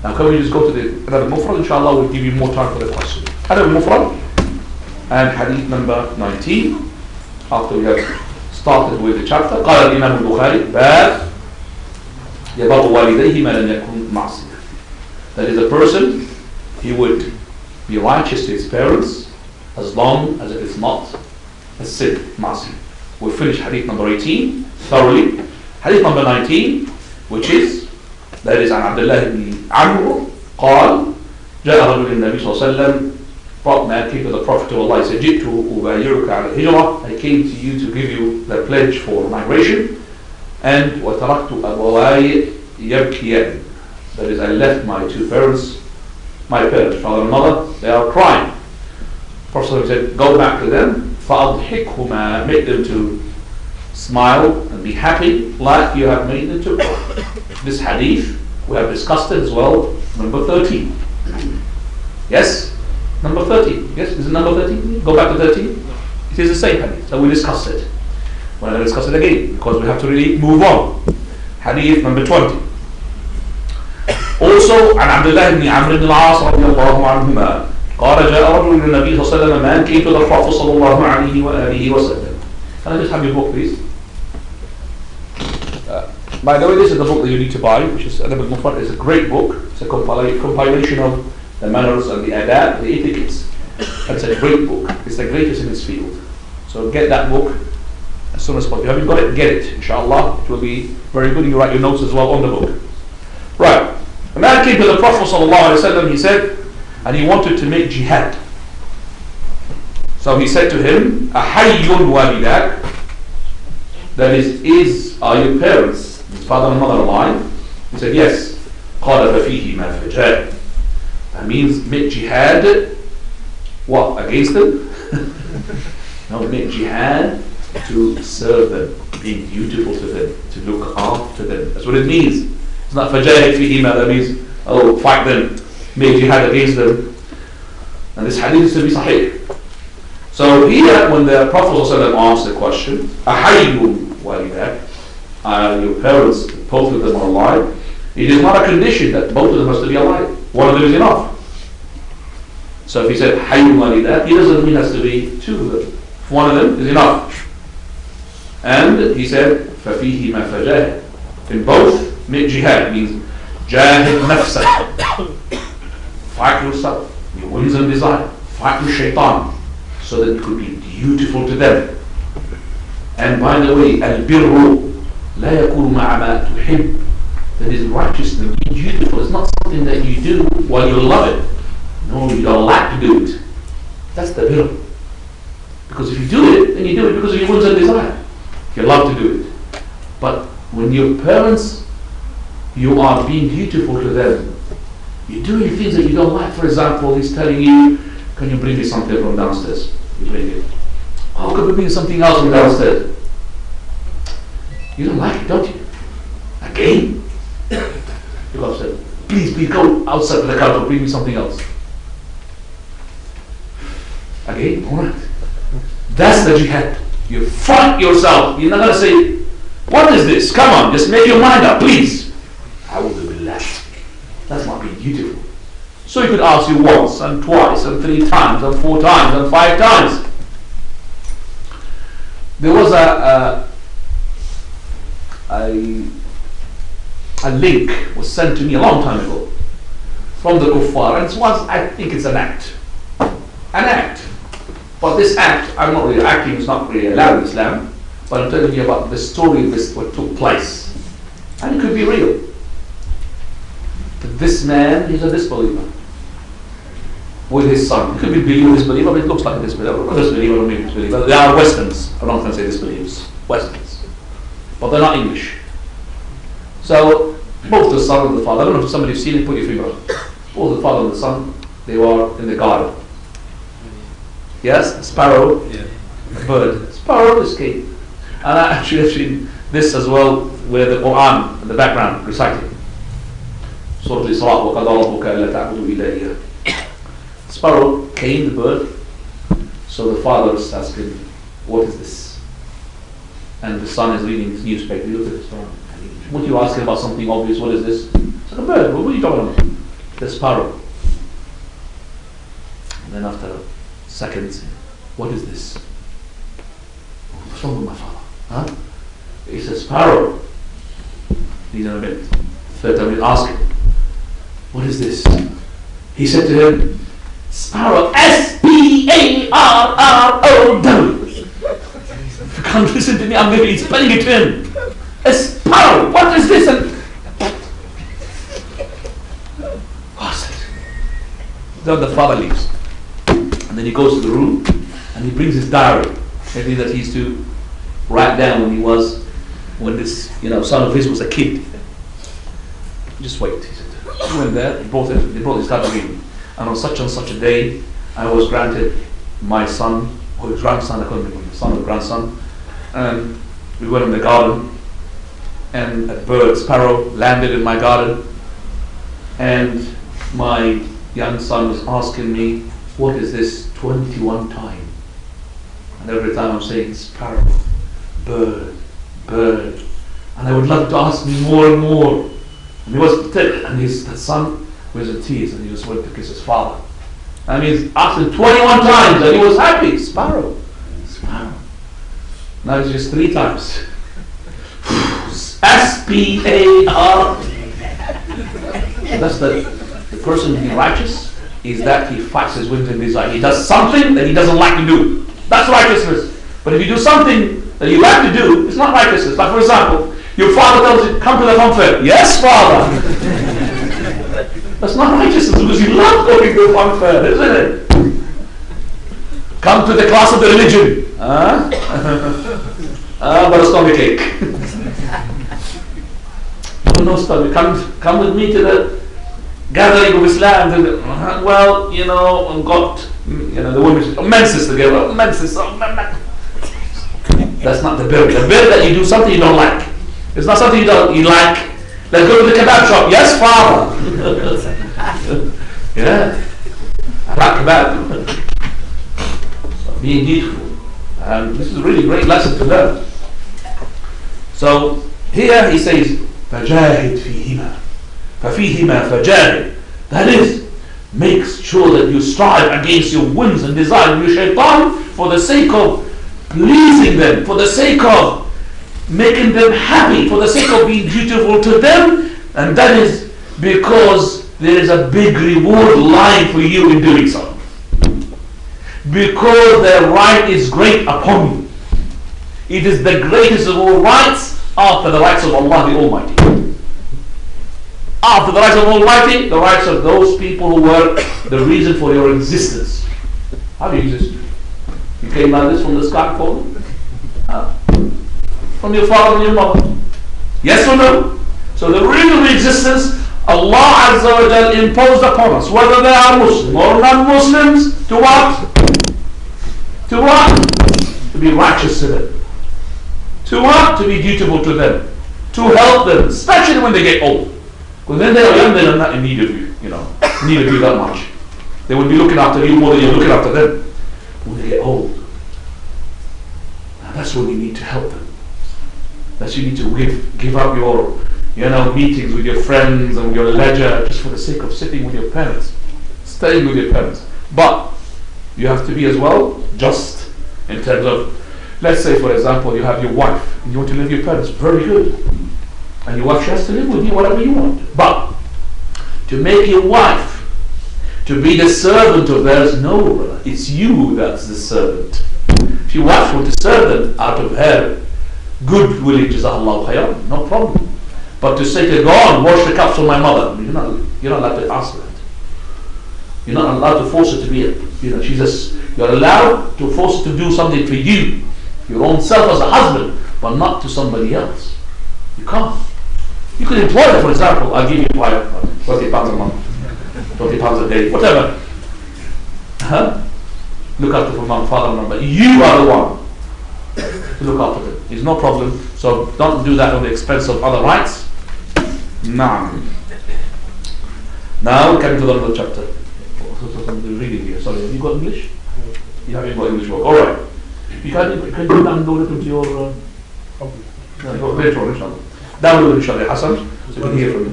Now can we just go to the Al-Mufrad? Inshallah we'll give you more time for the question. Al-Mufrad and Hadith number 19. After we have started with the chapter, قال الإمام البخاري باب يبر والديه ما لم يكن معصية. That is, a person, he would be righteous to his parents as long as it is not a sin, معصية. We'll finish Hadith number 18 thoroughly. Hadith number 19, which is, that is عن عبد الله بن عمرو قال جاء رجل النبي صلى الله عليه وسلم. Man came to the Prophet of Allah. He said, جئت أبايعك على الهجرة. I came to you to give you the pledge for migration. And وتركت أبواي يبكيان. That is, I left my two parents, my parents, father and mother, they are crying. Prophet said, go back to them. فأضحكهما, make them to smile and be happy like you have made them to cry. This hadith, we have discussed it as well, number 13. Yes? Number 13. Yes, is it number 13? Go back to 13. It is the same hadith, so we discussed it. We're not going to discuss it again because we have to really move on. Hadith number 20. Also, عن عبد الله بن عمرو بن العاص رضي الله عنهما قال جاء رجل إلى النبي صلى الله عليه وسلم. Man came to the Prophet صلى الله عليه وآله وسلم. Can I just have your book, please? By the way, this is the book that you need to buy, which is Al-Mufrad. It's a great book. It's a compilation of the manners and the adab, the etiquettes. It's a great book. It's the greatest in its field. So get that book as soon as possible. If you haven't got it, get it. Inshallah, it will be very good. You write your notes as well on the book. Right. A man came to the Prophet ﷺ, he said, and he wanted to make jihad. So he said to him, أَحَيٌّ وَالِدَاكَ. That is, are your parents, his father and mother, alive? He said, yes. قَالَ فَفِيهِمَا فَجَاءَ. That means make jihad, what, against them? No, make jihad to serve them, being beautiful to them, to look after them. That's what it means. It's not fajahid fihima, that means, oh, fight them, make jihad against them. And this hadith is to be sahih. So here, when the Prophet ﷺ asked the question, أَحَيٌّ وَالِدَاكَ, are your parents, both of them are alive? It is not a condition that both of them has to be alive. One of them is enough. So if he said حَيٌّ وَالِدَاكَ, he doesn't mean it has to be two of them. One of them is enough. And he said, فَفِيهِمَا فَجَاهِدْ. In both, make jihad means jahid nafsah. Fight yourself, your whims and desire. Fight with shaitan, so that it could be beautiful to them. And by the way, al-birru la yakunu ma'a ma tuhib. That is righteousness, being beautiful. It's not something that you do while you love it. No, you don't like to do it. That's the birr. Because if you do it, then you do it because of your whims and desire. You love to do it. But when your parents, you are being beautiful to them. You're doing things that you don't like. For example, he's telling you, can you bring me something from downstairs? You bring it. Oh, could we bring something else from downstairs? You don't like it, don't you? Again? You go upstairs. Please go outside of the couch and bring me something else. Again? Alright. That's the jihad. You fight yourself. You're not going to say, what is this? Come on, just make your mind up, please. That's not being beautiful. So he could ask you once and twice and 3 times and 4 times and 5 times. There was a link was sent to me a long time ago from the kuffar, and it was, I think it's an act. An act. But this act, I'm not really acting, it's not really allowed in Islam, but I'm telling you about the story of this, what took place. And it could be real. But this man, he's a disbeliever. With his son. He could be believer, disbeliever, but it looks like a disbeliever. Not disbeliever, or maybe disbeliever. They are Westerns. I'm not going to say disbelievers. Westerns. But they're not English. So, both the son and the father, I don't know if somebody's seen it, put your finger on. Both the father and the son, they were in the garden. Yes, a sparrow, a bird. Sparrow escaped. And I actually have seen this as well, where the Quran in the background reciting. Surah Al-Isra, وَقَدَى رَبُّكَ أَلَّا تَعْبُدُوا إِلَّا إِيَّاهُ. Sparrow came, the bird. So the father is asking, what is this? And the son is reading his newspaper. He looks at the sparrow. What are you asking about something obvious? What is this? It's like a bird. What are you talking about? the sparrow. And then after seconds, what is this? What's wrong with my father? Huh? It's a sparrow. He's in a bit. Third time we ask him, what is this? He said to him, sparrow, S-P-A-R-R-O-W. If you can't listen to me, I'm maybe spelling it to him. A sparrow, what is this? And what's it? Then the father leaves. And then he goes to the room and he brings his diary. Everything that he used to write down when this son of his was a kid. Just wait, he said. He went there, they brought his diary. And on such and such a day, I was granted my son, or his grandson, I couldn't remember, son or grandson. And we went in the garden, and a bird, sparrow, landed in my garden. And my young son was asking me, what is this 21 times? And every time I'm saying, sparrow, bird, bird. And I would love to ask me more and more. And his son was in tears, and he just went to kiss his father. And he's asked him 21 times, and he was happy. Sparrow, sparrow. Now it's just 3 times. S-P-A-R. That's the person who is righteous, is that he fights his whims and desire. He does something that he doesn't like to do. That's righteousness. But if you do something that you like to do, it's not righteousness. Like for example, your father tells you, come to the fun fair. Yes, father. That's not righteousness because you love going to a fun fair, isn't it? Come to the class of the religion. But a stomach ache. No stomach. Come with me to the gathering of Islam. Well, I've got, the women, menses together. Menses. That's not the bir. The bir that you do something you don't like. It's not something you like. Let's go to the kebab shop. Yes, father. Yeah. I like kebab. Being beautiful. And this is a really great lesson to learn. So here he says, فَجَاهِدْ فِيهِمَا فَفِيهِمَا فَجَاهِدْ. That is, make sure that you strive against your whims and desires, your shaitan, for the sake of pleasing them, for the sake of making them happy, for the sake of being dutiful to them. And that is because there is a big reward lying for you in doing so. Because their right is great upon you. It is the greatest of all rights after the rights of Allah the Almighty. After the rights of Almighty, the rights of those people who were the reason for your existence. How do you exist? You came like this from the sky falling? From your father and your mother? Yes or no? So the reason of existence, Allah Azza wa Jal imposed upon us, whether they are Muslim or non-Muslims, to what? To what? To be righteous to them. To what? To be dutiful to them. To help them, especially when they get old. Because when they are young, they are not in need of you, need of you that much. They will be looking after you more than you're looking after them. When they get old, now that's when you need to help them. That's you need to give up your meetings with your friends and your leisure just for the sake of sitting with your parents, staying with your parents. But you have to be as well just in terms of, let's say for example you have your wife and you want to live with your parents, very good, and your wife has to live with you whatever you want. But to make your wife to be the servant of theirs, no, it's you that's the servant. If your wife wants to serve them out of her good willing, jazakallahu khayran, no problem. But to say to go on, wash the cups for my mother, you're not allowed to ask that. You're not allowed to force her to be you're allowed to force her to do something for you, your own self as a husband, but not to somebody else. You can't. You could employ her, for example, I'll give you £20 a month, £20 a day, whatever. Look after for mom, father, mom, but you are the one to look after them. It's no problem. So don't do that at the expense of other rights. Now coming to the other chapter. Reading here. Sorry, have you got English? You haven't got English book. Alright. You can download it into your later on, inshallah. Download it, inshallah, Hassan, so you can hear from me.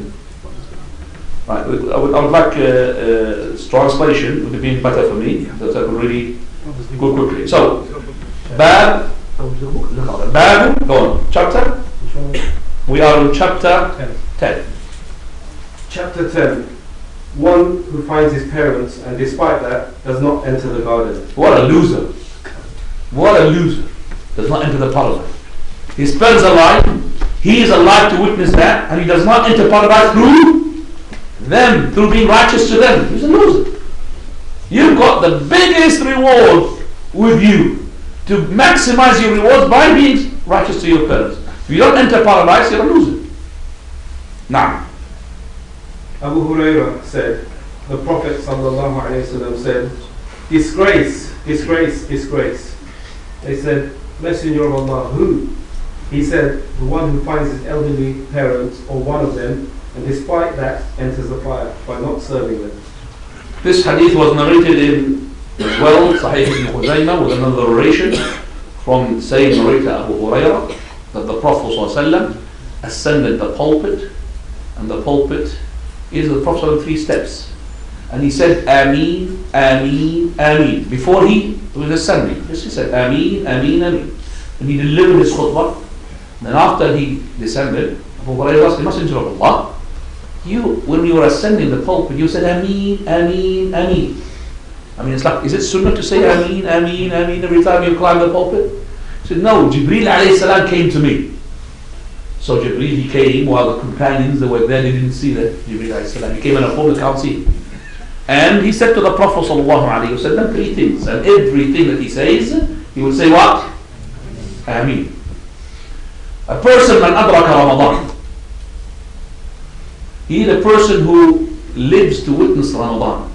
Right, I would like translation, would have been better for me, that I could really go quickly. So, Bab, go on, chapter? We are in chapter 10. Chapter 10. One who finds his parents and despite that does not enter the garden. What a loser. What a loser. Does not enter the paradise. His parents are alive. He is alive to witness that, and he does not enter paradise through them, through being righteous to them. He's a loser. You've got the biggest reward with you to maximize your rewards by being righteous to your parents. If you don't enter paradise, you're a loser. Now, Abu Hurairah said, the Prophet ﷺ said, disgrace, disgrace, disgrace. They said, Messenger of Allah, who? He said, the one who finds his elderly parents or one of them, and despite that enters the fire by not serving them. This hadith was narrated in as well Sahih ibn Khuzaymah with another narration from same narrator Abu Hurairah that the Prophet ﷺ ascended the pulpit, and the pulpit is the Prophet on 3 steps, and he said Ameen, Ameen, Ameen before he was ascending. Yes, he said Ameen, Ameen, Ameen, and he delivered his khutbah. Then after he descended, Abu Hurairah asked the Messenger of Allah, when you were ascending the pulpit, you said Ameen, Ameen, Ameen. I mean, it's like, is it sunnah to say Ameen, Ameen, Ameen every time you climb the pulpit? He said, no, Jibreel alayhi salam came to me. So Jibreel, he came while the companions that were there, they didn't see that Jibreel alayhi salam. He came in a form they can't see. And he said to the Prophet sallallahu alayhi wa sallam 3 things. And everything that he says, he would say what? Ameen. A person man adraka Ramadan. He is a person who lives to witness Ramadan,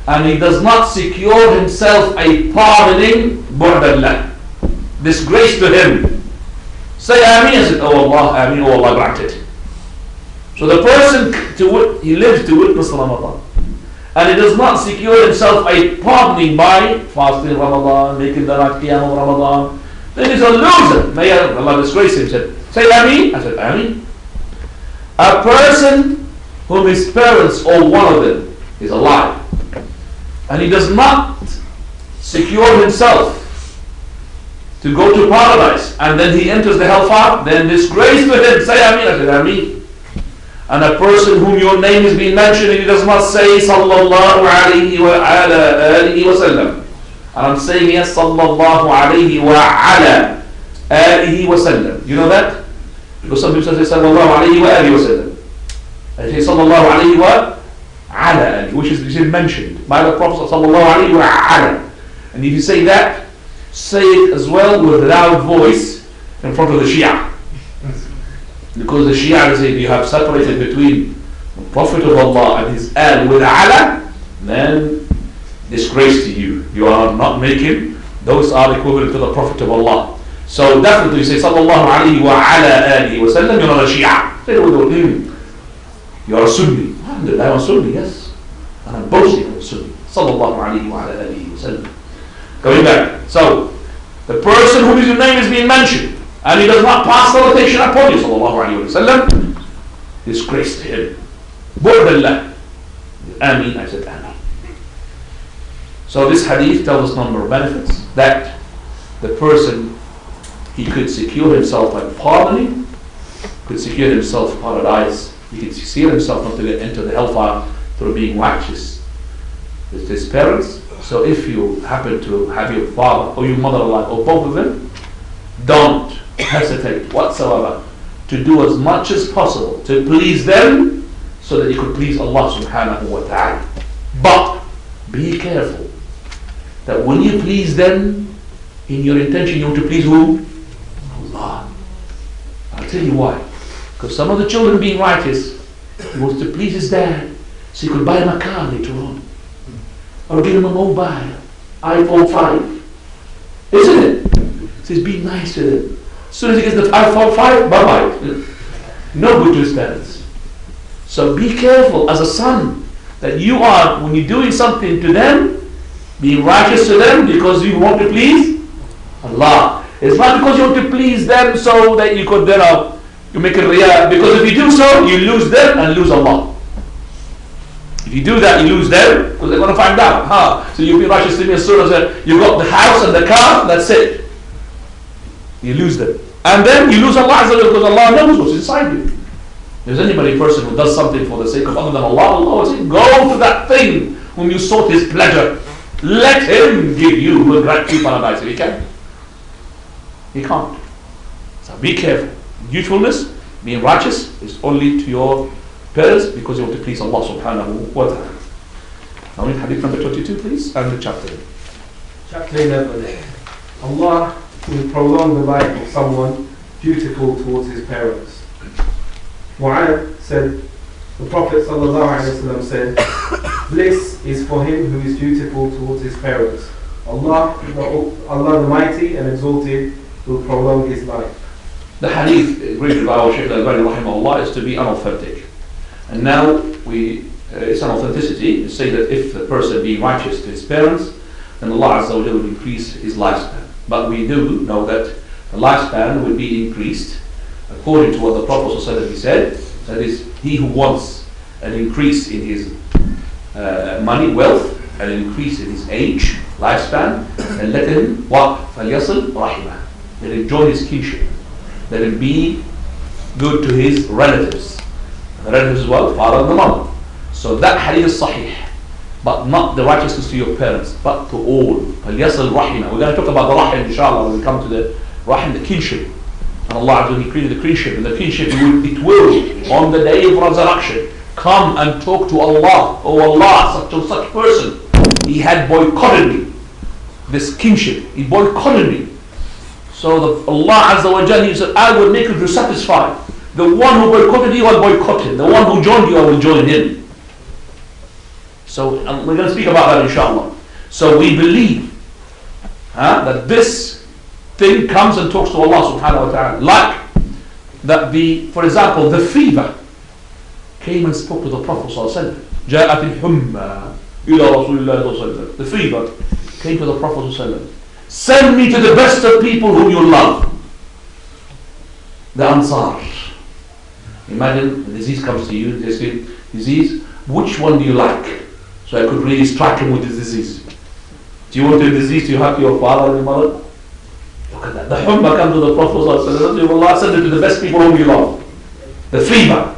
and he does not secure himself a pardoning bu'dallah, disgrace to him. Say Ameen. I said, oh Allah, Ameen, oh Allah, grant it. So the person, he lives to witness Ramadan, and he does not secure himself a pardoning by fasting Ramadan, making the night qiyam of Ramadan, then he's a loser. May Allah disgrace him. He said, say Ameen. I said, Ameen. A person whom his parents or one of them is alive, and he does not secure himself to go to paradise, and then he enters the hellfire, then disgrace to him. Say Ameen. I said Ameen. And a person whom your name is being mentioned and he does not say sallallahu alayhi wa ala alihi wa sallam. And I'm saying yes, sallallahu alayhi wa ala alihi wa sallam. You know that? Because some people say sallallahu alayhi wa alihi wa sallam. They say sallallahu alayhi wa ala, which is mentioned by the Prophet sallallahu alayhi wa ala. And if you say that, say it as well with a loud voice in front of the Shia. Because the Shia say you have separated between the Prophet of Allah and his al with ala, then disgrace to you. You are not making, those are equivalent to the Prophet of Allah. So definitely you say sallallahu alayhi wa ala alihi wa sallam, you're not a Shia. Say you're a Sunni. Alhamdulillah, I'm a Sunni, yes. And I'm boasting of a Sunni. Sallallahu alayhi wa ala alihi wa sallam. Going back. So, the person whose name is being mentioned, and he does not pass salutation upon you, sallallahu alayhi wa sallam, disgrace to him. Bu'dallah. Ameen. I said Ameen. So this hadith tells us a number of benefits. That the person, he could secure himself by pardoning, could secure himself paradise, he could secure himself not to get into the hellfire through being righteous with his parents. So if you happen to have your father or your mother alive, or both of them, don't hesitate whatsoever to do as much as possible to please them, so that you could please Allah subhanahu wa ta'ala. But be careful that when you please them, in your intention you want to please who? Allah. I'll tell you why. Because some of the children being righteous, he wants to please his dad so he could buy him a car later on, or give him a mobile, iPhone 5. Isn't it? So he's being nice to them. As soon as he gets the iPhone 5, bye-bye. No good to his parents. So be careful as a son that you are, when you're doing something to them, being righteous to them because you want to please Allah. It's not because you want to please them so that you could then you make a riyah. Because if you do so, you lose them and lose Allah. If you do that, you lose them, because they're going to find out. So you'll be righteous to me as soon as you've got the house and the car, that's it. You lose them. And then you lose Allah Azza wa Jalla, because Allah knows what's inside you. If there's anybody person who does something for the sake of other than Allah, Allah will say, go to that thing whom you sought his pleasure. Let him give you, will grant you paradise. If he can. He can't. So be careful. Dutifulness, being righteous, is only to your parents because you want to please Allah subhanahu wa ta'ala. Now read hadith number 22 please, and the chapter. Chapter 11. Allah will prolong the life of someone dutiful towards his parents. Mu'adh said, the Prophet ﷺ said, bliss is for him who is dutiful towards his parents. Allah the Mighty and Exalted will prolong his life. The hadith agreed by our Shaykh Al-Albani rahimahullah is to be unauthentic. And now it's an authenticity to say that if the person be righteous to his parents, then Allah Azza wa Jalla will increase his lifespan. But we do know that the lifespan will be increased according to what the Prophet said. That is, he who wants an increase in his money, wealth, an increase in his age, lifespan, and let him what? فَلْيَصِلْ رَحِمَهُ. Let him join his kinship. Let him be good to his relatives. The relatives as well, father and the mother. So that hadith is sahih. But not the righteousness to your parents, but to all. فَلْيَصِلْ رَحِمَهُ. We're going to talk about the rahim inshallah when we come to the rahim, the kinship. And Allah, when He created the kinship, and the kinship it will on the day of resurrection come and talk to Allah. Oh Allah, such and such person, he had boycotted me. This kinship, he boycotted me. So Allah Azza wa Jalla, He said, I will make you satisfied. The one who boycotted you, I will boycott him. The one who joined you, I will join him. So we're going to speak about that inshallah. So we believe that this thing comes and talks to Allah subhanahu wa ta'ala. Like that for example, the fever came and spoke to the Prophet sallallahu alaihi wasallam. جاءت الحمى إلى رسول الله صلى الله عليه وسلم. The fever came to the Prophet sallallahu alaihi wasallam. Send me to the best of people whom you love. The Ansar. Imagine the disease comes to you, they say, disease, which one do you like? So I could really strike him with this disease. Do you want the disease to happen to your father and your mother? Look at that. The Humma comes to the Prophet ﷺ, Allah send it to the best people whom you love. The fever.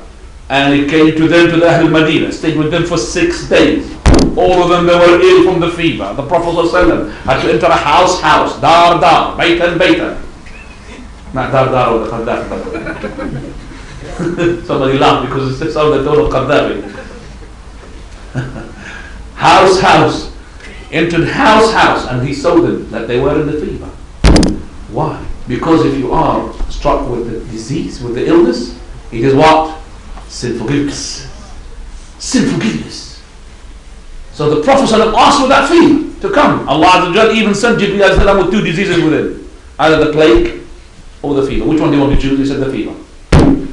And it came to them, to the Ahl Madinah, stayed with them for 6 days. All of them, they were ill from the fever. The Prophet ﷺ had to enter a house, dar, baytan. Not dar or the Qaddafi. Somebody laughed because it's on the tone of Qaddafi. House. Entered house, and he saw them that they were in the fever. Why? Because if you are struck with the disease, with the illness, it is what? Sin forgiveness. Sin forgiveness. So the Prophet ﷺ asked for that fever to come. Allah even sent Jibreel with 2 diseases with him. Either the plague or the fever. Which one do you want to choose? He said the fever.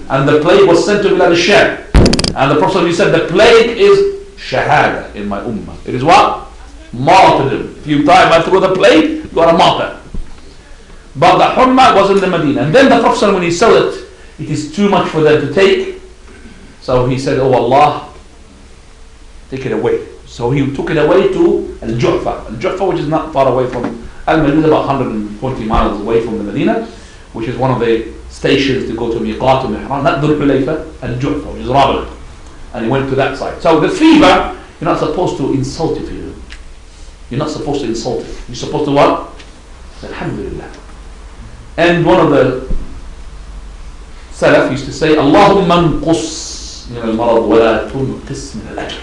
And the plague was sent to Bilal al-Sham. And the Prophet said the plague is shahada in my ummah. It is what? Martyrdom. If you die by through the plague, you are a martyr. But the Humma was in the Medina. And then the Prophet, when he saw that it is too much for them to take, so he said, oh Allah, take it away. So he took it away to Al-Ju'fa. Al-Ju'fa, which is not far away from Al-Medina, about 120 miles away from the Medina, which is one of the stations to go to Miqat and Mihran, not Dhul Hulayfa, Al-Ju'fa, which is Rabah. And he went to that side. So the fever, you're not supposed to insult it. You're not supposed to insult it. You're supposed to what? Alhamdulillah. And one of the Salaf used to say, Allahumma nqus min al-marad wa la tunqis min al-ajr.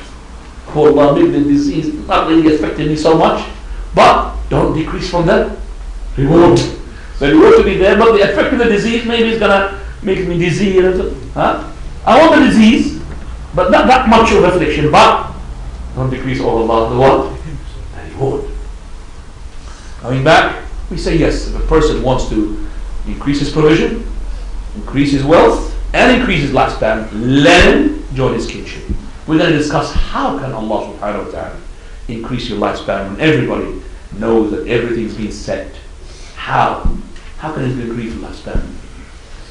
Oh Allah, make the disease not really affecting me so much, but don't decrease from the reward. The reward to be there, but the effect of the disease maybe is going to make me dizzy. I want the disease, but not that much of affliction, but don't decrease all about the what? The reward. Coming back, we say yes, if a person wants to increase his provision, increase his wealth, and increase his lifespan, let him join his kinship. We're going to discuss how can Allah subhanahu wa ta'ala increase your lifespan when everybody knows that everything's been set. How? How can it increase your lifespan?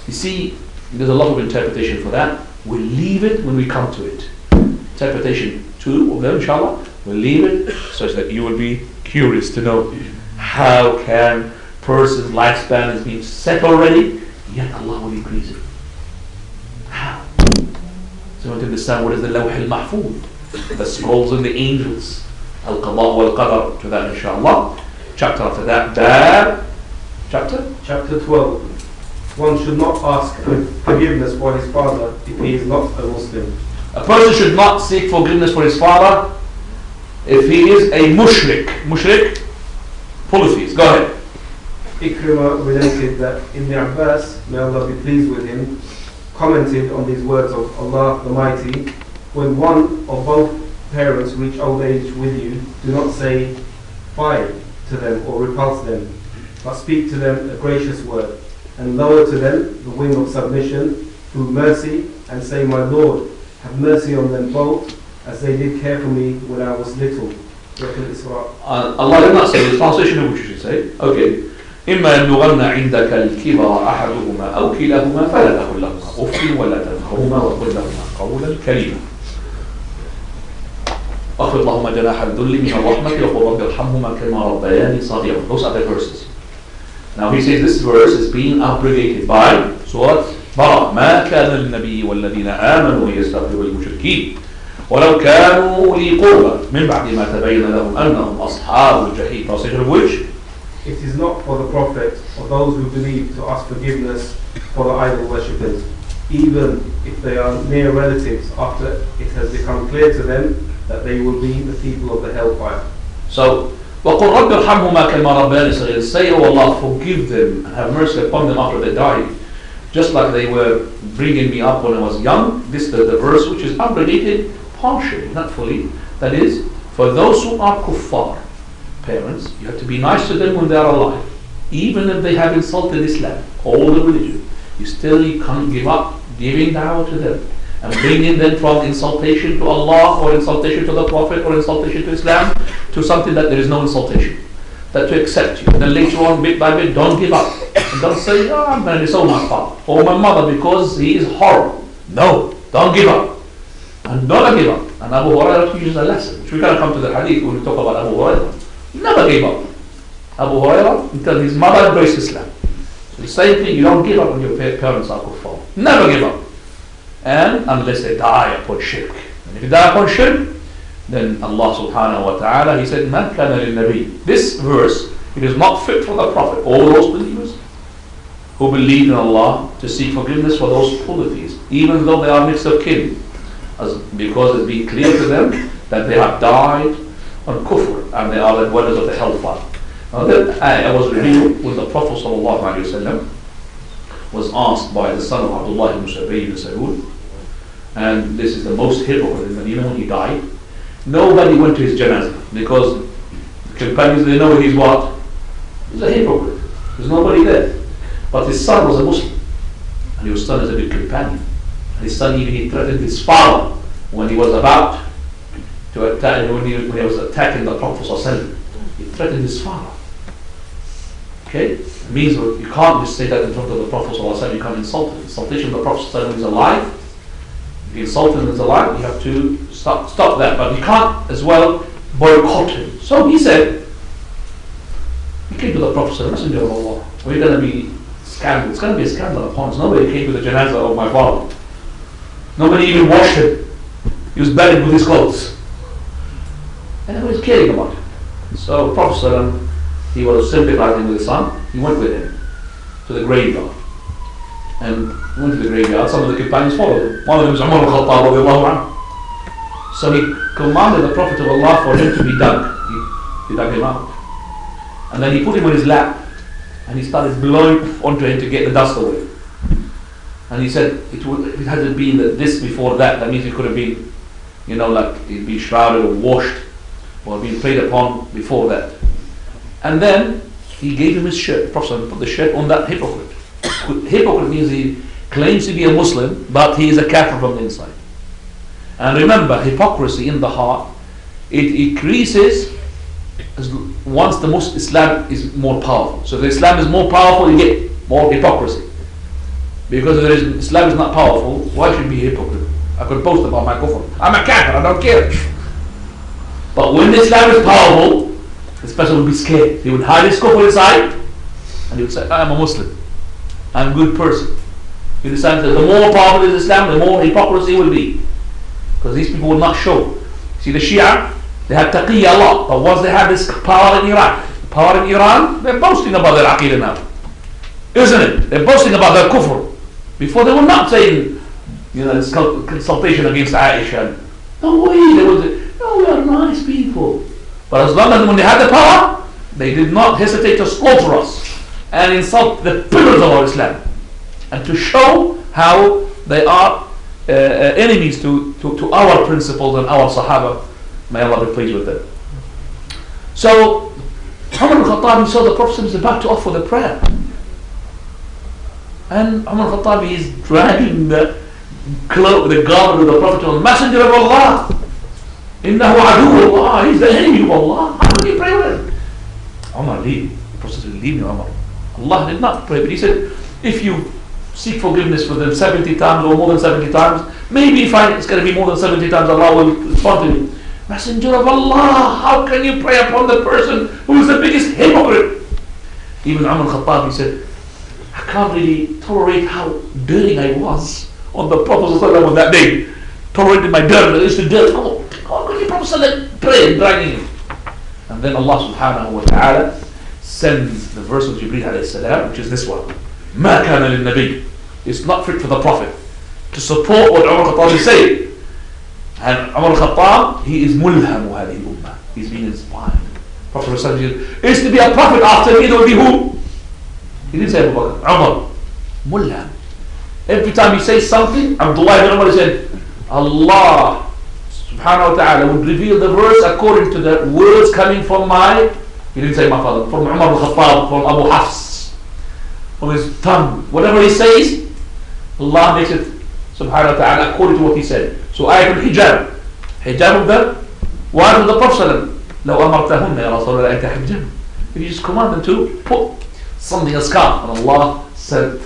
You see, there's a lot of interpretation for that. We'll leave it when we come to it. Interpretation two of them, inshallah, we'll leave it such that you will be curious to know how can person's lifespan is being set already, yet Allah will increase it. How? So you want to understand what is the Lawh al-Mahfuz, the scrolls and the angels, Al-Qada wal-Qadar, to that inshallah. Chapter after that, Bab, Chapter 12. One should not ask forgiveness for his father if he is not a Muslim. A person should not seek forgiveness for his father if he is a mushrik. Mushrik, polytheist. Go ahead. Ikrimah related that Ibn Abbas, may Allah be pleased with him, commented on these words of Allah the Mighty: when one or both parents reach old age with you, do not say fie to them or repulse them, but speak to them a gracious word, and lower to them the wing of submission through mercy, and say, my Lord, have mercy on them both, as they did care for me when I was little. Allah did not say, the translation of which you should say, okay. إما يبلغن عندك الكبر أحدهما أو كلاهما فلا تقل لهما أف ولا تنهرهما وقل لهما قولا كريما. أخفض اللهم جناح الذل من الرحمة وقل رب ارحمهما كما ربياني صغيرا. Those are the verses. Now he says this verse is being abrogated by Surah Bara. ما كان للنبي والذين آمنوا يستغفروا للمشركين ولو كانوا أولي قربى من بعد ما تبين لهم أنهم أصحاب الجحيم. Translation of which? It is not for the Prophet or those who believe to ask forgiveness for the idol worshippers, even if they are near relatives, after it has become clear to them that they will be the people of the hellfire. So, وَقُلْ رَبِّ ارْحَمْهُمَا كَمَا رَبَّيَانِي صَغِيرًا. Say, O Allah, forgive them and have mercy upon them after they die, just like they were bringing me up when I was young. This is the verse which is abrogated partially, not fully. That is, for those who are kuffar, parents, you have to be nice to them when they are alive, even if they have insulted Islam, all the religion. You can't give up giving da'wah to them and bringing them from insultation to Allah or insultation to the Prophet or insultation to Islam to something that there is no insultation, that to accept you. And then later on, bit by bit, don't give up and don't say, oh, I'm going to disown my father or my mother because he is horrible. No, don't give up and don't give up. And Abu Hurairah teaches a lesson, which we're going to come to the hadith when we talk about Abu Hurairah. He never gave up. Abu Hurairah, until his mother embraced Islam. So the same thing, you don't give up when your parents are kuffar. Never give up. And unless they die upon shirk. And if you die upon shirk, then Allah subhanahu wa ta'ala, He said, مَا كَانَ لِلنَّبِيِّ. This verse, it is not fit for the Prophet. All those believers who believe in Allah to seek forgiveness for those polytheists, even though they are mixed of kin, because it's been clear to them that they have died on kufr and they are the dwellers of the hellfire. Now that ayah was revealed when the Prophet ﷺ was asked by the son of Abdullah ibn Zubayr ibn Salul, and this is the most hypocrite in Medina when he died. Nobody went to his janazah because the companions, they know he's what? He's a hypocrite. There's nobody there. But his son was a Muslim, and his son is a good companion. And his son even he threatened his father when he was about to attack, when he was attacking the Prophet ﷺ. He threatened his father. Okay? It means you can't just say that in front of the Prophet ﷺ, you can't insult him. Insultation of the Prophet ﷺ is alive. If you insult him is alive, you have to stop that. But you can't as well boycott him. So he said, he came to the Prophet ﷺ, Messenger of Allah, we're going to be scandal. It's going to be a scandal upon us. Nobody came to the janazah of my father. Nobody even washed him. He was buried with his clothes. And everybody's caring about it. So the Prophet ﷺ, he was sympathizing with his son. He went with him to the graveyard. And went to the graveyard. Some of the companions followed him. One of them was Umar al-Khattab radiallahu anhu. So he commanded the Prophet of Allah for him to be dug. He dug him out. And then he put him on his lap. And he started blowing onto him to get the dust away. And he said, if it hadn't been this before that, that means it could have been, like he'd been shrouded or washed or been prayed upon before that. And then he gave him his shirt. The Prophet put the shirt on that hypocrite. Hypocrite means he claims to be a Muslim, but he is a kafir from the inside. And remember, hypocrisy in the heart, it increases once the Islam is more powerful. So if Islam is more powerful, you get more hypocrisy. Because if Islam is not powerful, why should I be a hypocrite? I could boast about my kufr. I'm a kafir, I don't care. when Islam is powerful, this person would be scared. He would hide his kufr inside, and he would say, I am a Muslim. I'm a good person. You understand that the more powerful is Islam, the more hypocrisy will be. Because these people will not show. See, the Shia, they have taqiyya a lot, but once they have this power in Iran, they're boasting about their aqidah now. Isn't it? They're boasting about their kufr. Before they were not saying, this consultation against Aisha. No way, they would say, no, we are nice people. But as long as when they had the power, they did not hesitate to slaughter us and insult the pillars of our Islam, and to show how they are enemies to our principles and our Sahaba. May Allah be pleased with them. So Umar al-Khattab saw the Prophet is about to offer the prayer, and Umar al-Khattab is dragging the garment of the Prophet to the Messenger of Allah. Innahu adu Allah, he's the enemy of Allah. How can you pray with him? Umar, leave. The Prophet said, leave me, Umar. Allah did not pray, but he said, if you seek forgiveness for them 70 times or more than 70 times, maybe if it's going to be more than 70 times, Allah will respond to you. Messenger of Allah, how can you pray upon the person who is the biggest hypocrite? Even Umar al-Khattab, he said, I can't really tolerate how dirty I was on the Prophet on that day. Tolerated my dirt, I used to dirt. How can you Prophet pray and dragging him? And then Allah subhanahu wa ta'ala sends the verse of Jibreel alayhi salam, which is this one. مَا كَانَ لِلنَّبِيِّ. It's not fit for the Prophet to support what Umar al-Khattab is saying. And Umar al-Khattab, he is mulham هذه الأمة. He's been inspired. Prophet said, is to be a prophet after me, there will be who? He didn't say Abu Bakr. Umar. Mulham. Every time he says something, Abdullah ibn Umar said, Allah subhanahu wa ta'ala would reveal the verse according to the words coming from he didn't say my father, from Umar al-Khattab, from Abu Hafs, from his tongue. Whatever he says, Allah makes it subhanahu wa ta'ala according to what he said. So ayat al-hijab, hijab of the wife of the Prophet, لو أمرتهن يا رسول الله أنت حجاب. If you just command them to put something as scarf, and Allah sent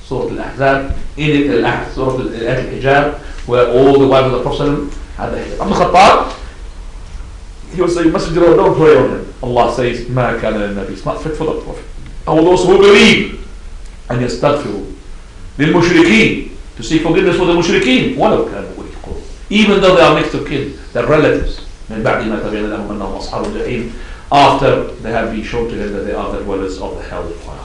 Surah Al-Ahzab in it, Surah Al-Hijab, where all the wives of the Prophet had the hijab. Abu Khattab, he was saying, Messenger of Allah, don't pray on him. Allah says, مَا كَانَ لِلنَّبِيِّ. It's not fit for the Prophet. All those who believe and يستغفروا للمشركين, to seek forgiveness for the mushrikeen, وَلَوْ كَانُوا أُولِي الْقُرْبَى, even though they are next of kin, their relatives, من بعد ما تبين لهم أنهم أصحاب الجحيم, after they have been shown to them that they are the dwellers of the hell fire.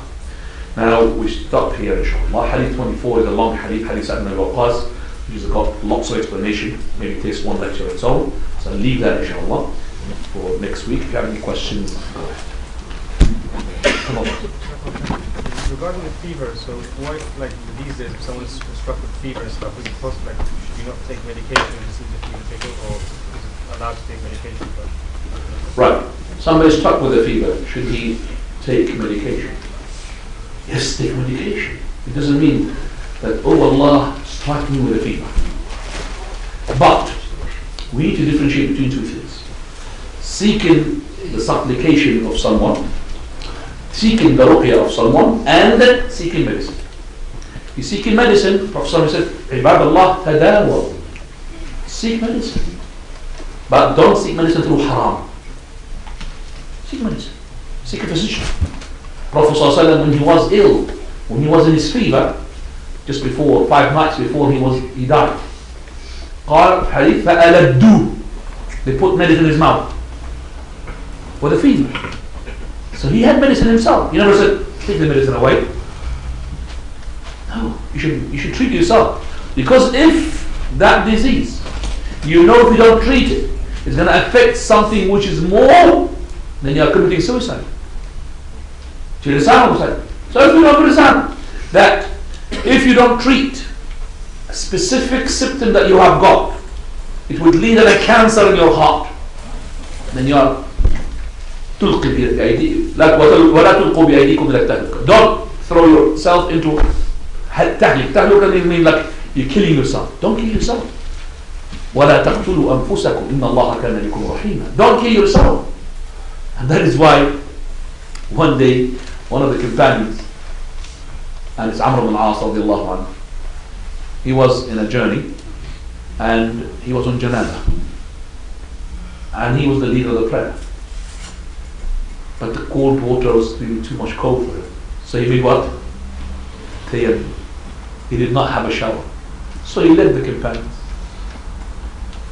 Now we stop here inshallah. Hadith 24 is a long hadith, Hadith Sa'd ibn Abi Waqqas, which has got lots of explanation. Maybe it takes one lecture its own. So I'll leave that inshallah for next week. If you have any questions, go ahead. Come on. Regarding the fever, so why, like these days, if someone is struck with fever and stuff, is it possible, like, should you not take medication to see the fever taken, or is it allowed to take medication? Right. Somebody is struck with a fever. Should he take medication? Yes, take medication. It doesn't mean that, oh Allah, strike me with a fever. But we need to differentiate between two things. Seeking the supplication of someone, seeking the ruqya of someone, and seeking medicine. If you're seeking medicine, Prophet said, Ibadallah tadawaw. Seek medicine. But don't seek medicine through haram. Seek medicine. Seek a physician. Prophet ﷺ, when he was ill, when he was in his fever, just before, 5 nights before he died, قال حديث فألدوه, they put medicine in his mouth for the fever. So he had medicine himself. He never said, take the medicine away. No, you should treat yourself. Because if that disease, you know if you don't treat it, it's going to affect something which is more, then you are committing suicide. So if you don't understand that if you don't treat a specific symptom that you have got, it would lead to a cancer in your heart, then you are تلقي بأيديكم ولا تلقوا بأيديكم إلى التهلكة. Don't throw yourself into تهلك. تهلكة means like you're killing yourself. Don't kill yourself. ولا تقتلوا أنفسكم إن الله كان بكم رحيما. Don't kill yourself. And that is why one day one of the companions, and it's Amr ibn al-As radiallahu anhu, he was in a journey and he was on janazah, and he was the leader of the prayer. But the cold water was really too much cold for him. So he made what? Tayammum. He did not have a shower. So he led the companions.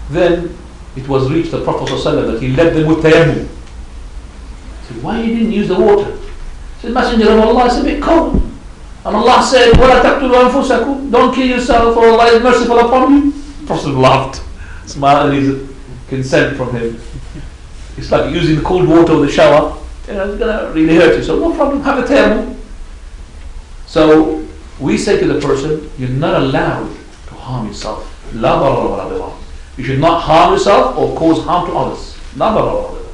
Then it was reached the Prophet ﷺ that he led them with tayammum. He said, why you didn't use the water? He said, Messenger of Allah, it's a bit cold. And Allah said, وَلَا تَقْتُلُوا أَنفُسَكُمْ, don't kill yourself, for Allah is merciful upon you. The Prophet laughed, smiled, and his consent from him. It's like using the cold water with the shower. It's going to really hurt you. So no problem, have a tayammum. So we say to the person, you're not allowed to harm yourself. لا ضرر ولا ضرار. You should not harm yourself or cause harm to others. لا ضرر ولا ضرار.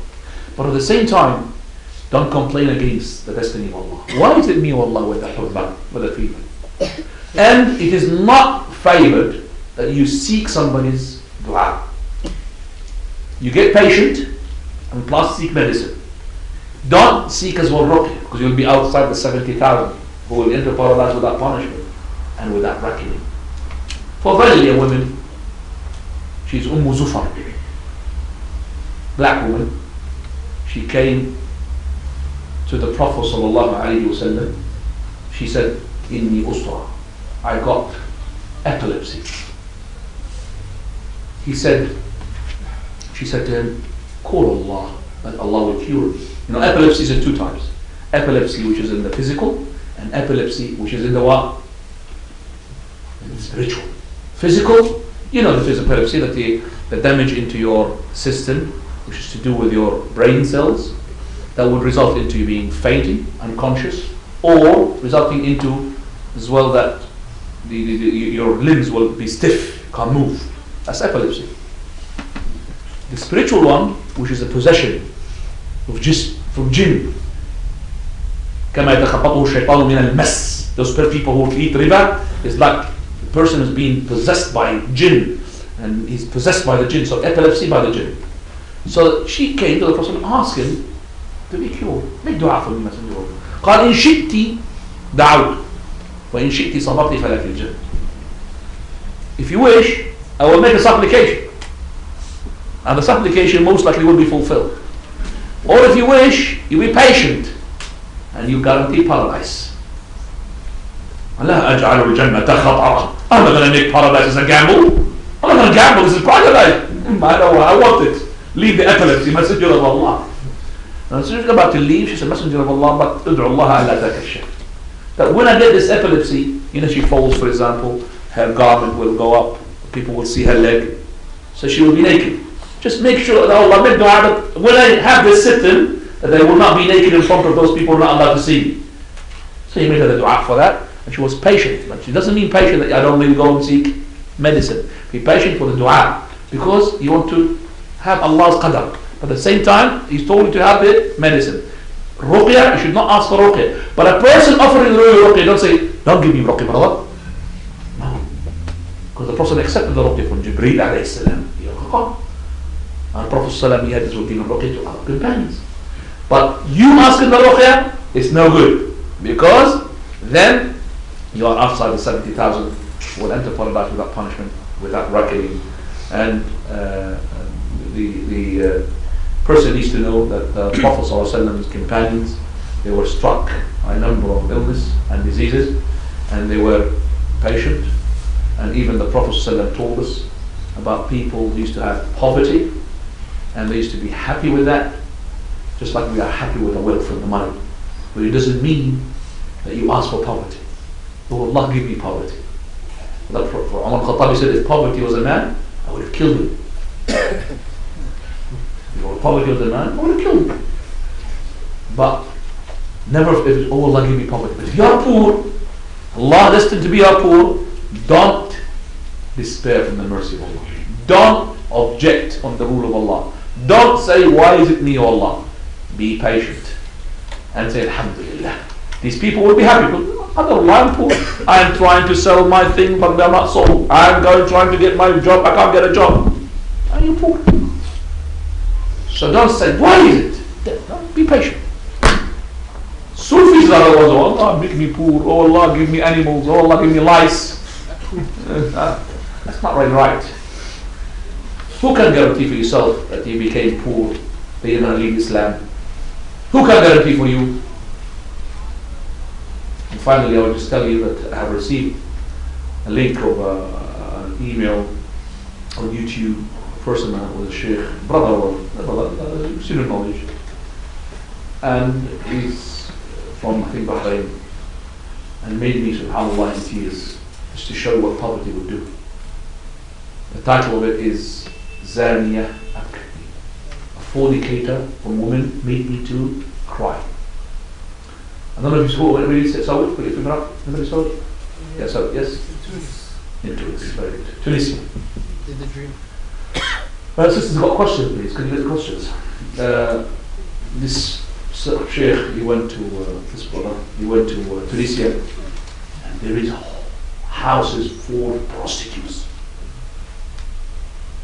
But at the same time, don't complain against the destiny of Allah. Why is it me, O Allah, with the hurba, with the treatment? And it is not favored that you seek somebody's dua. You get patient and plus seek medicine. Don't seek as well ruqya, because you'll be outside the 70,000 who will enter paradise without punishment and without reckoning. For verily a woman, she's Zufar, black woman. She came to the Prophet ﷺ. She said, Inni usra, I got epilepsy. She said to him, call Allah, that Allah will cure me. You know, epilepsy is in two types. Epilepsy which is in the physical, and epilepsy which is in the what? In the spiritual. Physical, you know the physical epilepsy, that the damage into your system, which is to do with your brain cells, that would result into you being fainting, unconscious, or resulting into as well that your limbs will be stiff, can't move. That's epilepsy. The spiritual one, which is a possession of just from jinn. كما يتخبطه الشيطان من المس. Those people who eat riba is like the person is being possessed by jinn, and he's possessed by the jinn. So epilepsy by the jinn. So she came to the Prophet and asked him to be cured. Make dua for me, Messenger of Allah. قال إن شئتي دعوت وإن شئتي صبرتي فلك الجنة. If you wish, I will make a supplication, and the supplication most likely will be fulfilled. Or if you wish, you be patient, and you guarantee paradise. لا أجعل الجنة خطرا. I'm not going to make paradise as a gamble. I'm not going to gamble. This is paradise. I want it. Leave the epilepsy, Messenger of Allah. And so she's about to leave. She said, Messenger of Allah, but ادعو الله ألا تكشف. That when I get this epilepsy, you know, she falls, for example, her garment will go up, people will see her leg, so she will be naked. Just make sure that Allah make dua that when I have this sit-in, that I will not be naked in front of those people not allowed to see me. So he made her the dua for that, and she was patient. But she doesn't mean patient that I don't really go and seek medicine. Be patient for the dua, because you want to have Allah's qadar. But at the same time, He's told you to have the medicine. Ruqya, you should not ask for ruqya. But a person offering ruqya, don't say, don't give me ruqya, brother. No. Because the Prophet accepted the ruqya from Jibreel alayhi salam. And Prophet sallam, he had this given ruqya to other companions. But you asking the ruqya is no good, because then you are outside the 70,000 will enter paradise without punishment, without reckoning. And the person needs to know that the Prophet ﷺ's companions, they were struck by a number of illness and diseases, and they were patient. And even the Prophet ﷺ told us about people who used to have poverty, and they used to be happy with that, just like we are happy with the wealth and the money. But it doesn't mean that you ask for poverty. Oh, Allah give me poverty. For Umar Khattab, he said, if poverty was a man, I would have killed him. If poverty was a man, I would have killed him. But never if oh Allah give me poverty. But if you are poor, Allah destined to be our poor, don't despair from the mercy of Allah. Don't object on the rule of Allah. Don't say, why is it me, O Allah? Be patient and say, Alhamdulillah. These people will be happy. I don't know, I'm poor. I'm trying to sell my thing, but they're not sold. I'm trying to get my job, I can't get a job. Are you poor? So don't say, why is it? No, be patient. Sufis are always, oh Allah, make me poor. Oh Allah, give me animals. Oh Allah, give me lice. That's not really right. Who can guarantee for yourself that you became poor, that you're going to leave Islam? Who can guarantee for you? And finally, I will just tell you that I have received a link of an email on YouTube, a person with a sheikh, brother, student knowledge, and he's from, I think, Bahrain, and made me, subhanAllah, in tears, just to show what poverty would do. The title of it is Zaniya Abkati. A fornicator from women made me to cry. I don't know if you saw it, Anybody saw it? Yes, yes? In Tunis, very good. Tunisia. Did the dream? Sisters got questions, please. Can you get questions? This sheikh, he went to this brother. He went to Tunisia, and there is houses full of prostitutes.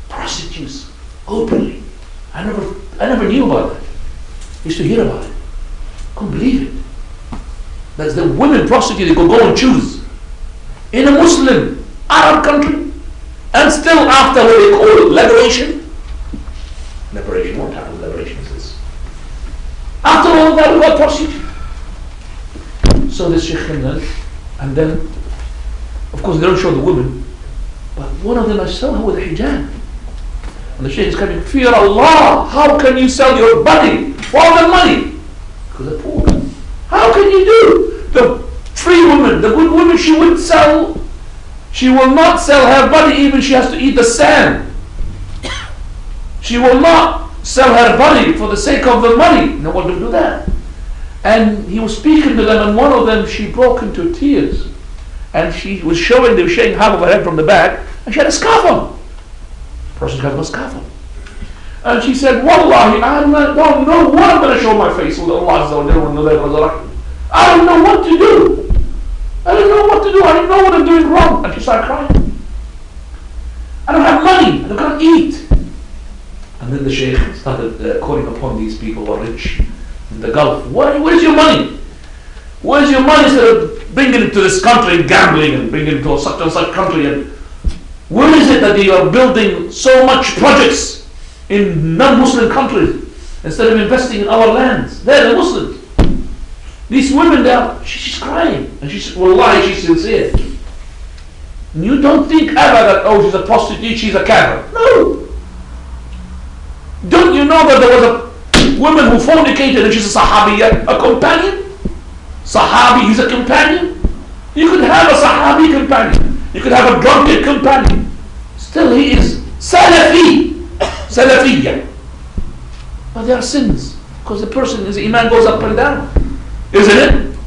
Prostitutes, openly. I never knew about that. I used to hear about it. Couldn't believe it. That's the women prostitute they could go and choose in a Muslim Arab country, and still after what they call liberation. Liberation, what type of liberation is this? After all that, we got prostitute. So this sheikh came in, and then, of course, they don't show the women, but one of them I saw her with a hijab. And the sheikh is coming, fear Allah, how can you sell your body for the money? Because they're poor. How can you do? The free woman, the good woman, she will not sell her body even she has to eat the sand. She will not sell her body for the sake of the money. No one will do that. And he was speaking to them, and one of them, she broke into tears. And they were showing half of her head from the back, and she had a scarf on. The person had a scarf on. And she said, Wallahi, I don't know what I'm going to show my face with Allah. I don't know what to do. I don't know what to do. I don't know what I'm doing wrong. And she started crying. I don't have money. I can't eat. And then the sheikh started calling upon these people who are rich in the Gulf. Where's your money? Where's your money? Instead of bringing it to this country and gambling and bringing it to such and such country. And where is it that you are building so much projects in non-Muslim countries instead of investing in our lands? They're the Muslims. These women there, she's crying. And she's, wallahi, she's sincere. And you don't think ever that, oh, she's a prostitute, she's a kafir. No. Don't you know that there was a woman who fornicated and she's a sahabiya, a companion? Sahabi, he's a companion. You could have a sahabi companion. You could have a drunkard companion. Still he is Salafi. Salafiyya. But there are sins. Because the person, his iman goes up and down. Isn't it?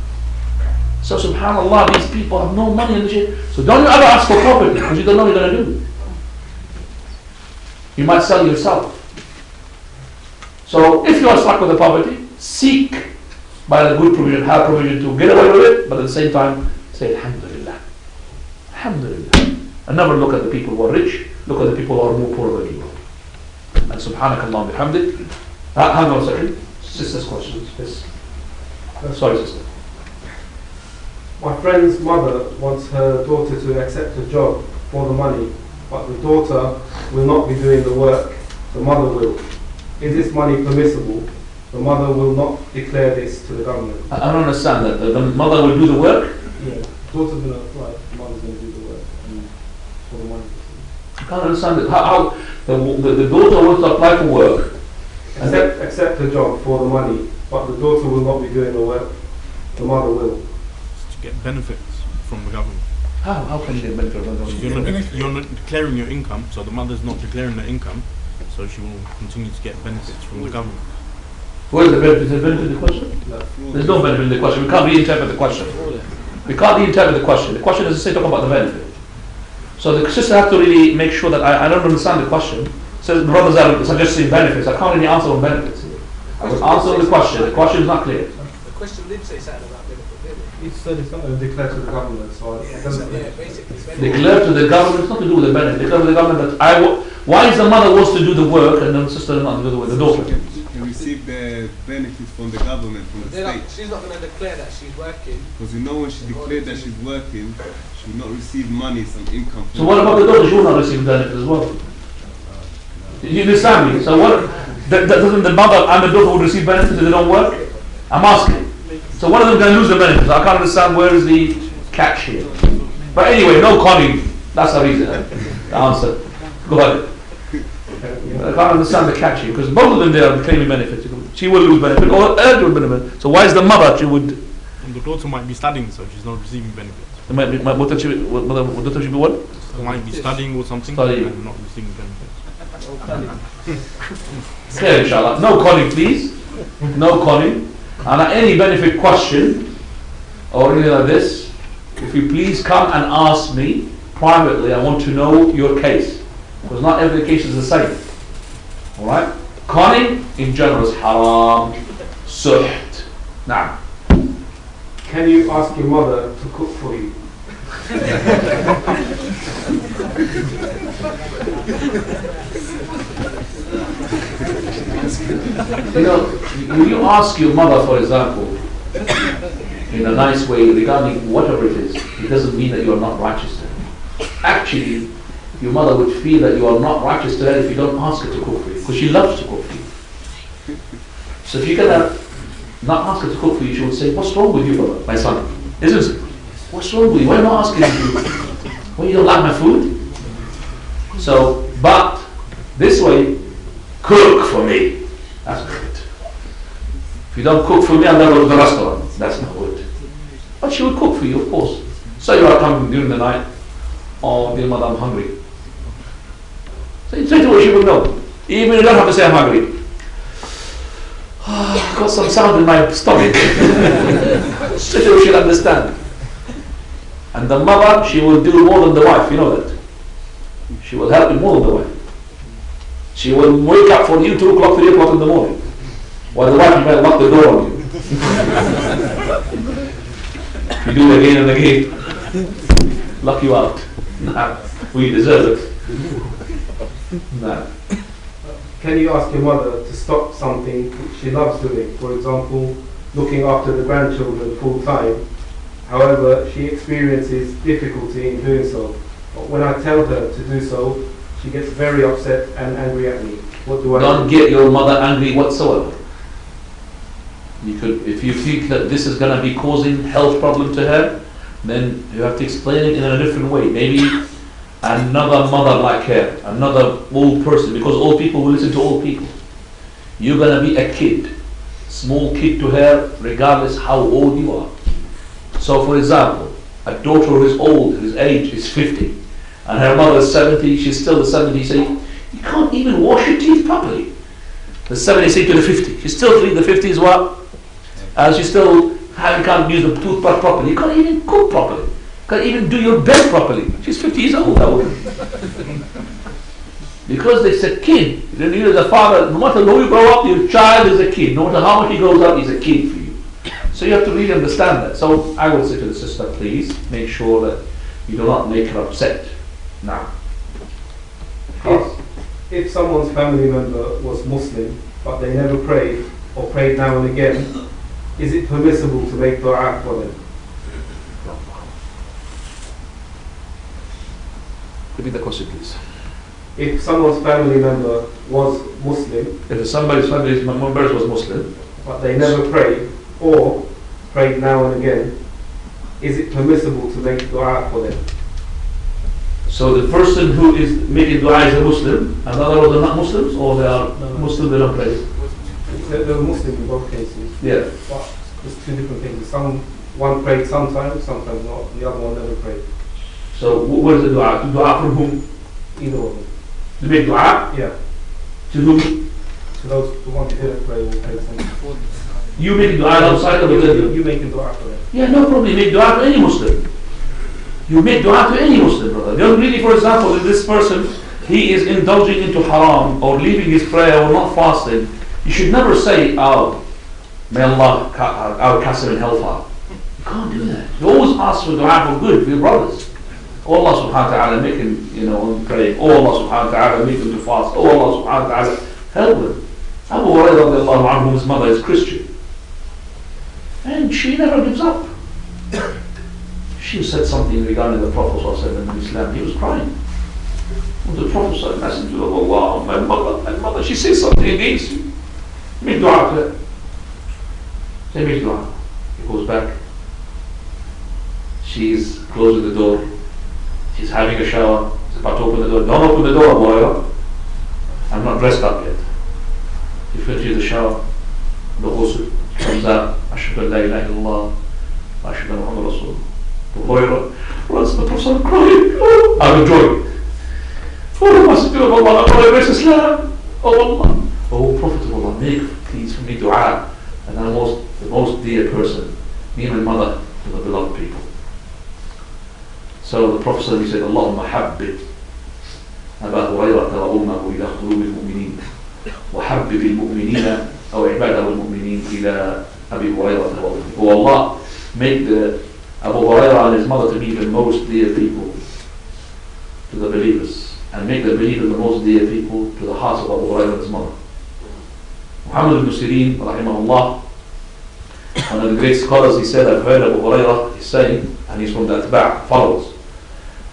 So subhanAllah, these people have no money in the shit. So don't you ever ask for property, because you don't know what you're going to do. You might sell yourself. So if you are stuck with the poverty, seek by the good provision, have provision to get away with it, but at the same time say Alhamdulillah. Alhamdulillah. And never look at the people who are rich, look at the people who are more poor than you. And subhanakallah bihamdik. Hang on a second. Sister's questions. Yes. Sorry, sister. My friend's mother wants her daughter to accept a job for the money, but the daughter will not be doing the work, the mother will. Is this money permissible? The mother will not declare this to the government. I don't understand that. The mother will do the work? Yeah, the daughter's going to apply, the mother's going to do the work for the money. I can't understand it. How the daughter wants to apply for work? Accept a job for the money, but the daughter will not be doing the work, the mother will. To get benefits from the government. How can you get benefits from the government? You're not declaring your income, so the mother's not declaring her income, so she will continue to get benefits from the government. What is the benefit? Is there benefit in the question? There's no benefit in the question. We can't reinterpret the question. We can't reinterpret the question. The question is to say talk about the benefit. So the sister has to really make sure that I don't understand the question. So the brothers are suggesting benefits. I can't really answer on benefits here. I was answering the question. The question is not clear. The question did say something about benefit, didn't it? He said it's not going to declare to the government, so it doesn't. Yeah, basically. Declare to the government, it's not to do with the benefit. Declare to the government that why is the mother wants to do the work and the sister not to do the work, the daughter? You receive the benefits from the government, from the state. She's not going to declare that she's working. Because you know when she declared that she's working, she will not receive money, some income. So what about the daughter? She will not receive benefits as well. You understand me? So what? Doesn't the mother and the daughter would receive benefits if they don't work? I'm asking. So one of them can lose the benefits. I can't understand where is the catch here. But anyway, no conning. That's the reason. The answer. Go ahead. I can't understand the catch here because both of them they are claiming benefits. She will lose benefit or her will benefit. So why is the mother she would? And the daughter might be studying, so she's not receiving benefits. It might be, what daughter should be what? She might be studying or something Studying. and not receiving benefits. Clear, inshallah. No conning, please. No conning. And any benefit question or anything like this, if you please come and ask me privately. I want to know your case because not every case is the same. All right. Conning in general is haram. Suht. Now. Can you ask your mother to cook for you? You know, when you ask your mother, for example, in a nice way regarding whatever it is, it doesn't mean that you are not righteous to her. Actually, your mother would feel that you are not righteous to her if you don't ask her to cook for you, because she loves to cook for you. So if you're gonna not ask her to cook for you, she would say, "What's wrong with you, brother, my son? Isn't it? What's wrong with you? Why am I asking you? Why you don't like my food?" So, but this way, cook for me. That's good. If you don't cook for me, I'll never go to the restaurant. That's not good. But she will cook for you, of course. So you are coming during the night. Oh, dear mother, I'm hungry. So straight away she will know. Even you don't have to say I'm hungry. I've got some sound in my stomach. Straight away she'll understand. And the mother, she will do more than the wife, you know that. She will help you more than the wife. She will wake up for you 2 o'clock, 3 o'clock in the morning. While the wife might lock the door on you. You do it again and again. Lock you out. Nah, we deserve it. Nah. Can you ask your mother to stop something she loves doing? For example, looking after the grandchildren full time. However, she experiences difficulty in doing so. But when I tell her to do so, she gets very upset and angry at me. What do I do? Don't get your mother angry whatsoever. You could, if you think that this is going to be causing health problem to her, then you have to explain it in a different way. Maybe another mother like her, another old person, because old people will listen to old people. You're going to be a kid, small kid to her, regardless how old you are. So, for example, a daughter who is old, whose age is 50, and her mother is 70, she's still the 70, say, you can't even wash your teeth properly. The 70 say to the 50, she's still the 50 is what? She still can't use the toothbrush properly. You can't even cook properly. You can't even do your bed properly. She's 50 years old, that woman. Because it's a kid. You as a father, no matter how you grow up, your child is a kid. No matter how much he grows up, he's a kid for you. So you have to really understand that. So I would say to the sister, please make sure that you do not make her upset. Now, if someone's family member was Muslim, but they never prayed or prayed now and again, is it permissible to make dua for them? repeat the question, please. If someone's family member was Muslim, If somebody's family member was Muslim, but they never prayed or prayed now and again, is it permissible to make dua for them? so the person who is making dua is a Muslim, and the other ones are not Muslims, or they are Muslim, they don't pray. They're Muslim in both cases. Yeah. But it's 2 different things. One prayed sometimes not. The other one never prayed. So what is the dua? Dua from whom? Either of them. To make dua? Yeah. To whom? So those the ones who didn't pray will pray something. You make dua outside of the religion. You make a dua for them. Yeah, no problem. You make dua to any Muslim. You make dua to any Muslim, brother. You're really, for example, if this person, he is indulging into haram or leaving his prayer or not fasting, you should never say, oh, may Allah cast him in hellfire. You can't do that. You always ask for dua for good for your brothers. Oh Allah subhanahu wa ta'ala make him, pray. Oh Allah subhanahu wa ta'ala make him to fast. Oh Allah subhanahu wa ta'ala help him. Abu Hurairah radiallahu anhu, his mother is Christian. And she never gives up. She said something regarding the Prophet ﷺ in Islam. He was crying. The Prophet said, Messenger of Allah, my mother, she says something against you. Make dua to her. Say, make dua. He goes back. She's closing the door. She's having a shower. She's about to open the door. Don't open the door, Abu Hurairah. I'm not dressed up yet. He finishes the shower. The ghusl comes out. Ashhadu an la ilaha illallah. Ashhadu anna Muhammad Rasul. Abu Hurairah runs to the Prophet crying. I'm enjoying it. Oh, Messenger of Allah, I embrace Islam. Oh Allah. Oh Prophet of Allah, make please for me dua. And I'm the most dear person, me and my mother, to the beloved people. So the Prophet said, Allahumma habbib Aba Hurayrata wa ummahu ila khulubi al-mu'minin wa habbib al-mu'minina aw ibadahu al-mu'minin ila Abi Hurayrata wa ummahu. Oh Allah, make the Abu Hurayrah and his mother to be the most dear people to the believers, and make the believers the most dear people to the hearts of Abu Hurayrah and his mother. Muhammad ibn Sirin, rahimahullah, one of the great scholars, he said, I've heard Abu Hurayrah, he's saying, and he's from the Atba' followers,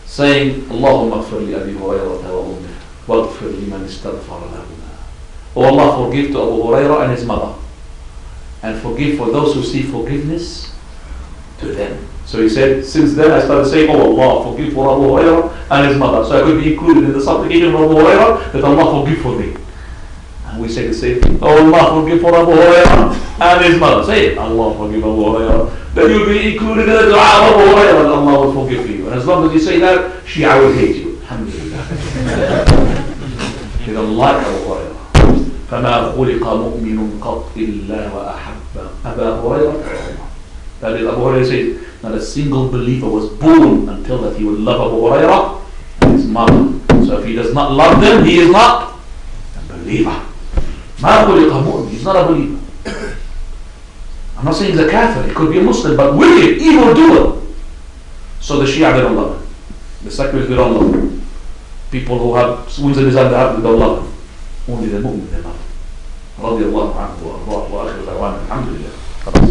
saying, Allahumma gfir li Abi Hurayrata wa ummih, waghfir liman istaghfara lahuma. Oh Allah, forgive to Abu Hurayrah and his mother, and forgive for those who seek forgiveness to them. So he said, since then I started saying, oh Allah, forgive for Abu Hurayrah and his mother. So I could be included in the supplication of Abu Hurayrah that Allah forgive for me. And we say the same thing. Oh Allah, forgive for Abu Hurayrah and his mother. Say it. Allah, forgive Abu Hurayrah. Then you'll be included in the dua of Abu Hurayrah and Allah will forgive you. And as long as you say that, Shia will hate you. Alhamdulillah. They don't like Abu Hurayrah. فَمَا خُلِقَ مُؤْمِنٌ قَطْ إِلَّا وَأَحَبَّ أَبَا هُرَيْرَةَ. That is, Abu Hurayrah says, not a single believer was born until that he would love Abu Hurayrah and his mother. So if he does not love them, he is not a believer. مَا خُلِقَ مُؤْمِنٌ. He's not a believer. I'm not saying he's a kafir, he could be a Muslim, but wicked, evil doer. So the Shia, they don't love him. The secularists, they don't love him. People who have wings in his hand, they don't love him. Only the mu'min, they love him. رضي الله عنه وأرضاه وآخر دعوانا الحمد لله. خلاص.